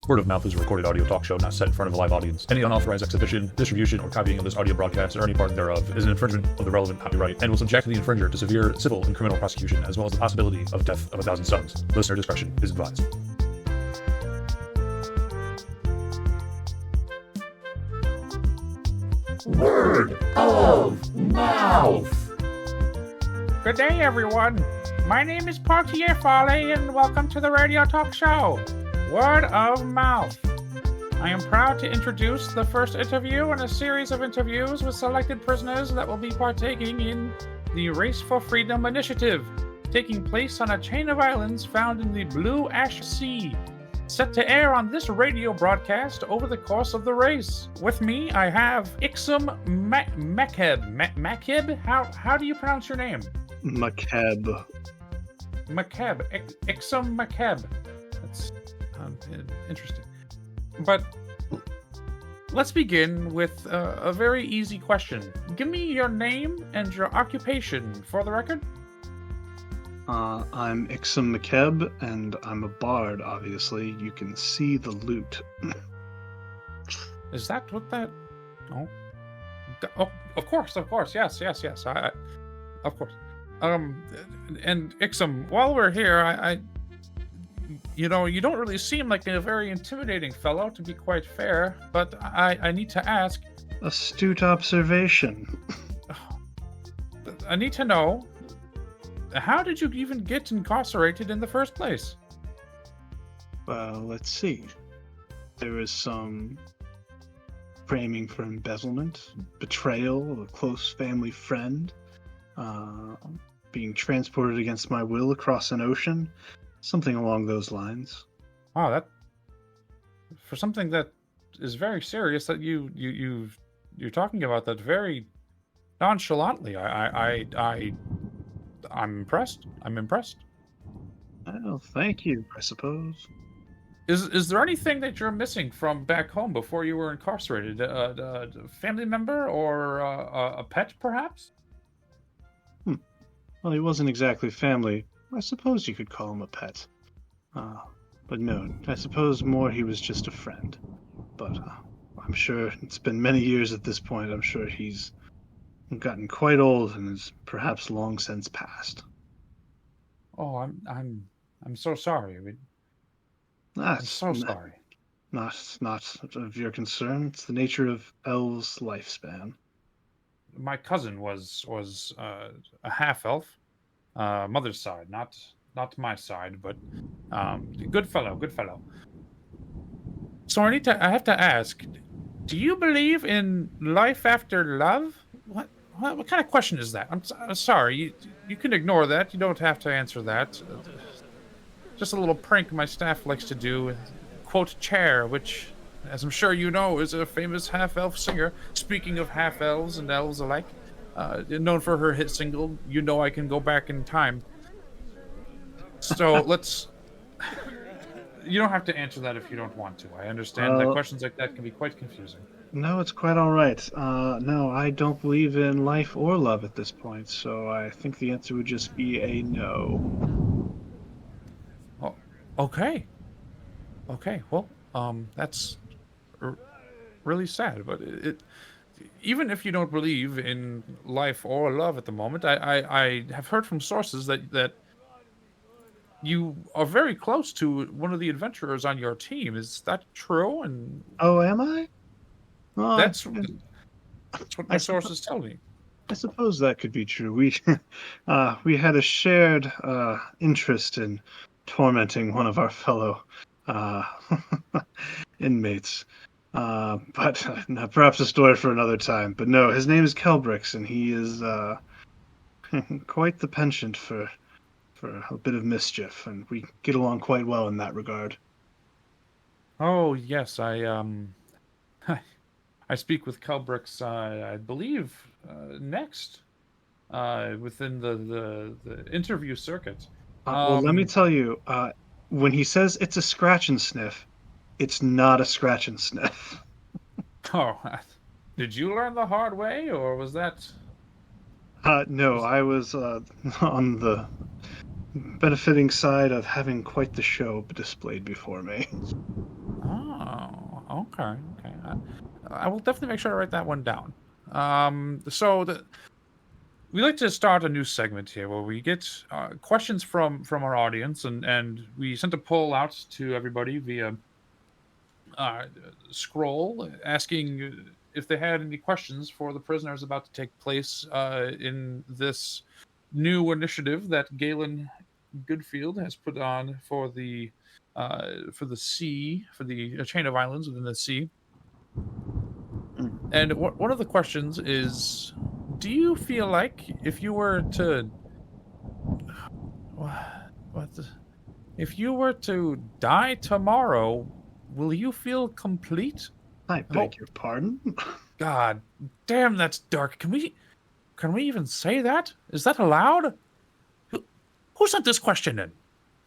Word of Mouth is a recorded audio talk show not set in front of a live audience. Any unauthorized exhibition, distribution, or copying of this audio broadcast or any part thereof is an infringement of the relevant copyright and will subject the infringer to severe civil and criminal prosecution, as well as the possibility of death of 1,000 sons. Listener discretion is advised. Word of Mouth. Good day, everyone. My name is Portier Folly, and welcome to the radio talk show, Word of Mouth. I am proud to introduce the first interview in a series of interviews with selected prisoners that will be partaking in the Race for Freedom initiative, taking place on a chain of islands found in the Blue Ash Sea, set to air on this radio broadcast over the course of the race. With me, I have Ixim Makeb. Makeb? How do you pronounce your name? Makeb. Makeb. Ixim Makeb. That's interesting. But let's begin with a very easy question. Give me your name and your occupation for the record. I'm Ixim Makeb, and I'm a bard, obviously. You can see the lute. Is that what that... Oh, of course, yes. Of course. And Ixim, while we're here, you don't really seem like a very intimidating fellow, to be quite fair, but I need to ask... Astute observation. I need to know, how did you even get incarcerated in the first place? Well, let's see. There was some framing for embezzlement, betrayal of a close family friend, being transported against my will across an ocean, something along those lines. Wow, that for something that is very serious that you're talking about that very nonchalantly. I'm impressed. Well, thank you, I suppose. Is there anything that you're missing from back home before you were incarcerated? A family member or a pet, perhaps? Well, he wasn't exactly family. I suppose you could call him a pet. But no, I suppose more he was just a friend. But I'm sure it's been many years at this point. I'm sure he's gotten quite old and is perhaps long since passed. Oh, I'm so sorry. I'm so sorry. Not of your concern. It's the nature of elves' lifespan. My cousin was a half elf, mother's side, not my side, but good fellow. So I have to ask, do you believe in life after love? What kind of question is that? I'm sorry. You can ignore that. You don't have to answer that. Just a little prank my staff likes to do. Quote Chair, which, as I'm sure you know, is a famous half-elf singer. Speaking of half-elves and elves alike, known for her hit single, You Know I Can Go Back in Time. So let's... You don't have to answer that if you don't want to. I understand that questions like that can be quite confusing. No, it's quite all right. No, I don't believe in life or love at this point, so I think the answer would just be a no. Oh, okay. Well, that's really sad, but it even if you don't believe in life or love at the moment, I have heard from sources that you are very close to one of the adventurers on your team. Is that true? And oh, am I? Well, that's what my sources tell me. I suppose that could be true. We had a shared interest in tormenting one of our fellow inmates. But perhaps a story for another time. But no, his name is Kelbrix, and he is quite the penchant for a bit of mischief, and we get along quite well in that regard. Oh yes, I speak with Kelbrix, I believe, next within the interview circuit. Well, let me tell you, when he says it's a scratch and sniff, it's not a scratch and sniff. Oh, did you learn the hard way, or was that... No, I was on the benefiting side of having quite the show displayed before me. Oh, Okay. Okay. I will definitely make sure to write that one down. We like to start a new segment here where we get questions from our audience, and we sent a poll out to everybody via uh, scroll asking if they had any questions for the prisoners about to take place in this new initiative that Galen Goodfield has put on for the sea, for the chain of islands within the sea. And one of the questions is, do you feel like if you were to what if you were to die tomorrow, will you feel complete? I beg your pardon? God damn, that's dark. Can we even say that? Is that allowed? Who sent this question in?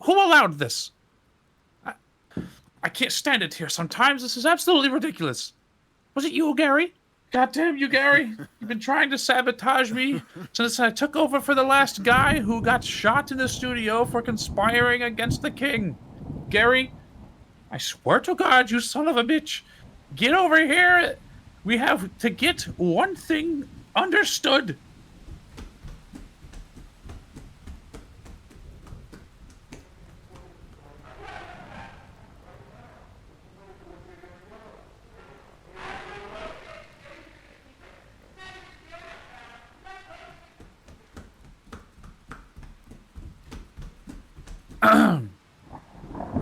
Who allowed this? I can't stand it here sometimes. This is absolutely ridiculous. Was it you, Gary? God damn you, Gary. You've been trying to sabotage me since I took over for the last guy who got shot in the studio for conspiring against the king. Gary, I swear to God, you son of a bitch. Get over here. We have to get one thing understood.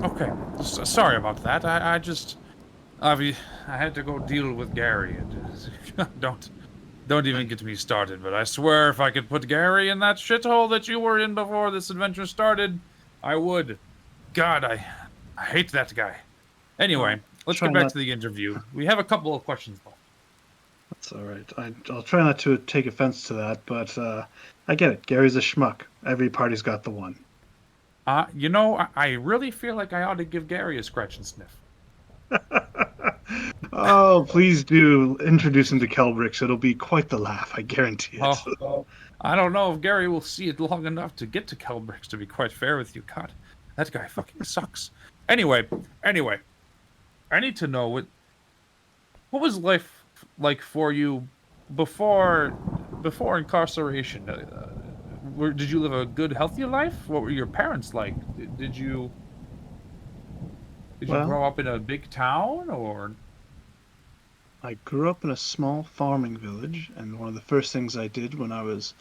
Okay, sorry about that. I just, I had to go deal with Gary. Don't even get me started. But I swear, if I could put Gary in that shithole that you were in before this adventure started, I would. God, I hate that guy. Anyway, let's get back to the interview. We have a couple of questions left. That's all right. I'll try not to take offense to that, but I get it. Gary's a schmuck. Every party's got the one. I really feel like I ought to give Gary a scratch and sniff. Oh, please do introduce him to Kelbrix. It'll be quite the laugh, I guarantee it. Oh, I don't know if Gary will see it long enough to get to Kelbrix, to be quite fair with you. God, that guy fucking sucks. Anyway, I need to know what was life like for you before incarceration? Did you live a good, healthy life? What were your parents like? Did you grow up in a big town, or? I grew up in a small farming village, and one of the first things I did when I was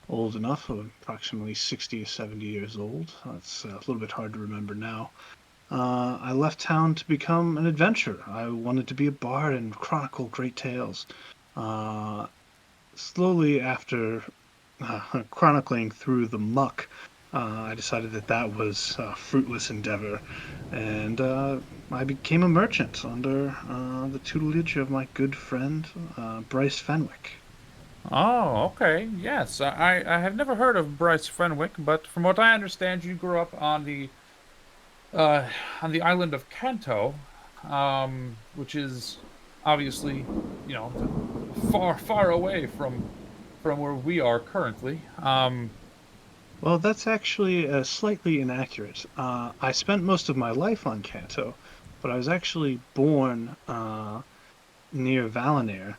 old enough, approximately 60 or 70 years old, that's a little bit hard to remember now, I left town to become an adventurer. I wanted to be a bard and chronicle great tales. Slowly after chronicling through the muck, I decided that was a fruitless endeavor, and I became a merchant under the tutelage of my good friend Bryce Fenwick. Oh, okay. Yes, I have never heard of Bryce Fenwick, but from what I understand, you grew up on the island of Kanto, which is obviously, far away from where we are currently. Well, that's actually slightly inaccurate. I spent most of my life on Kanto, but I was actually born near Valinair,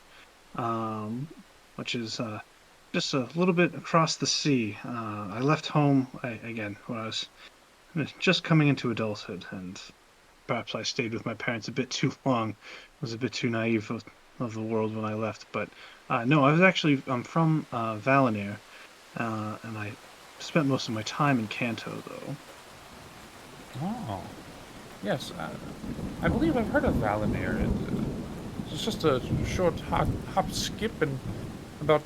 which is just a little bit across the sea. I left home, again, when I was just coming into adulthood, and perhaps I stayed with my parents a bit too long. I was a bit too naive of the world when I left. But no, I'm from Valinair, and I spent most of my time in Kanto, though. Oh, yes. I believe I've heard of Valinair. It's just a short hop, skip, and about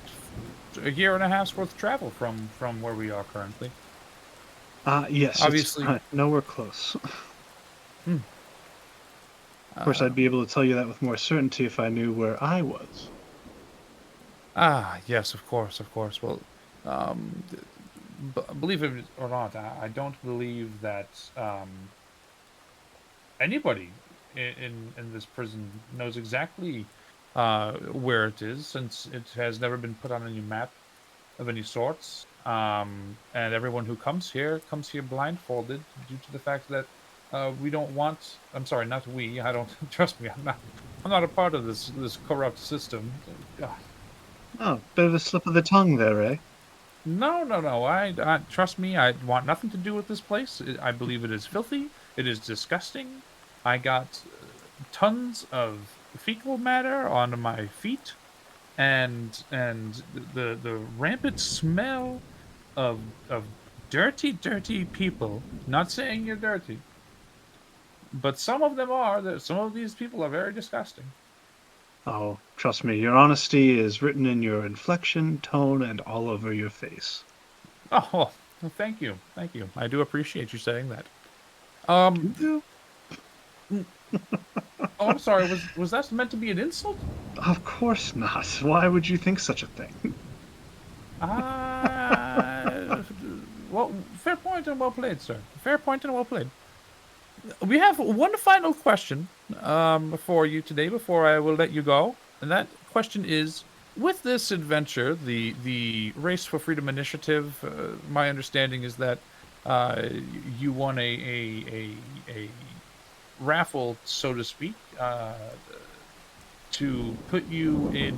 a year and a half's worth of travel from where we are currently. Yes, obviously, it's nowhere close. Hmm. Of course, I'd be able to tell you that with more certainty if I knew where I was. Yes, of course. Well, believe it or not, I don't believe that anybody in this prison knows exactly where it is, since it has never been put on any map of any sorts. And everyone who comes here blindfolded due to the fact that We don't want. I'm sorry, not we. I don't trust me. I'm not a part of this corrupt system. God. Oh, bit of a slip of the tongue there, eh? No. I trust me. I want nothing to do with this place. I believe it is filthy. It is disgusting. I got tons of fecal matter on my feet, and the rampant smell of dirty people. Not saying you're dirty, but some of them are. Some of these people are very disgusting. Oh, trust me, your honesty is written in your inflection, tone, and all over your face. Oh, well, thank you. I do appreciate you saying that. Oh, I'm sorry. Was that meant to be an insult? Of course not. Why would you think such a thing? Well, fair point and well played, sir. Fair point and well played. We have one final question for you today before I will let you go. And that question is, with this adventure, the Race for Freedom Initiative, my understanding is that you won a raffle, so to speak, to put you in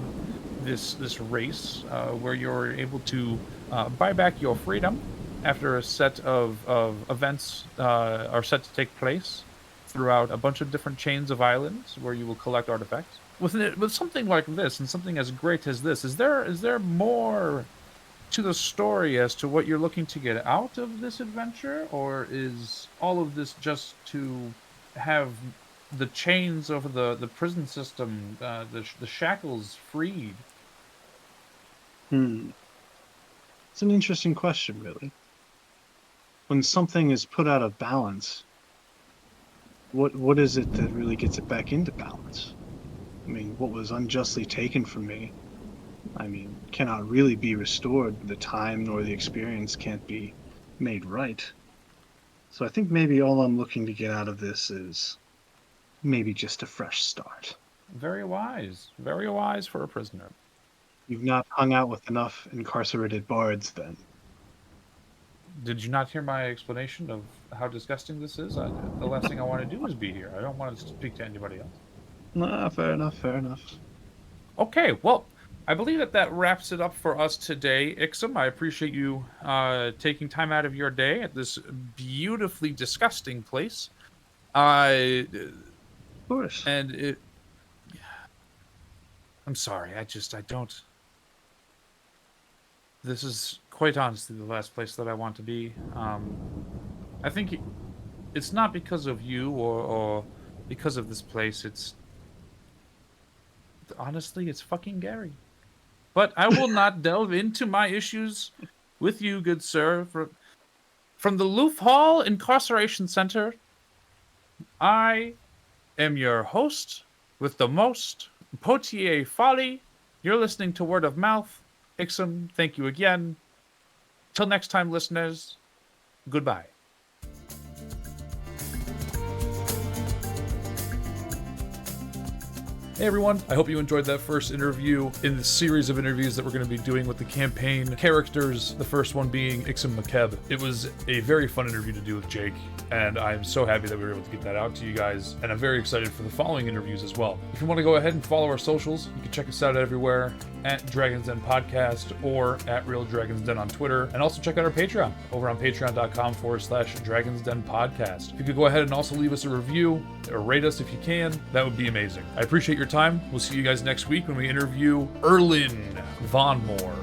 this race where you're able to buy back your freedom after a set of events are set to take place throughout a bunch of different chains of islands where you will collect artifacts. With something like this and something as great as this, is there more to the story as to what you're looking to get out of this adventure, or is all of this just to have the chains over the prison system, the shackles freed? It's an interesting question, really. When something is put out of balance, what is it that really gets it back into balance? I mean, what was unjustly taken from me, cannot really be restored. The time nor the experience can't be made right. So I think maybe all I'm looking to get out of this is maybe just a fresh start. Very wise for a prisoner. You've not hung out with enough incarcerated bards, then. Did you not hear my explanation of how disgusting this is? The last thing I want to do is be here. I don't want to speak to anybody else. Nah, fair enough. Okay, well, I believe that wraps it up for us today, Ixim. I appreciate you taking time out of your day at this beautifully disgusting place. Of course. And I'm sorry, I don't... This is quite honestly the last place that I want to be. I think it's not because of you or because of this place. Honestly, it's fucking Gary. But I will not delve into my issues with you, good sir. From the Loof Hall Incarceration Center, I am your host with the most, Potier Folly. You're listening to Word of Mouth. Ixim, thank you again. Till next time, listeners, goodbye. Hey everyone, I hope you enjoyed that first interview in the series of interviews that we're going to be doing with the campaign characters, the first one being Ixim Makeb. It was a very fun interview to do with Jake, and I'm so happy that we were able to get that out to you guys, and I'm very excited for the following interviews as well. If you want to go ahead and follow our socials, you can check us out everywhere at Dragon's Den Podcast or at Real Dragon's Den on Twitter, and also check out our Patreon over on patreon.com/Dragon's Den Podcast. If you could go ahead and also leave us a review or rate us if you can, that would be amazing. I appreciate your time. We'll see you guys next week when we interview Erlin Von Moore.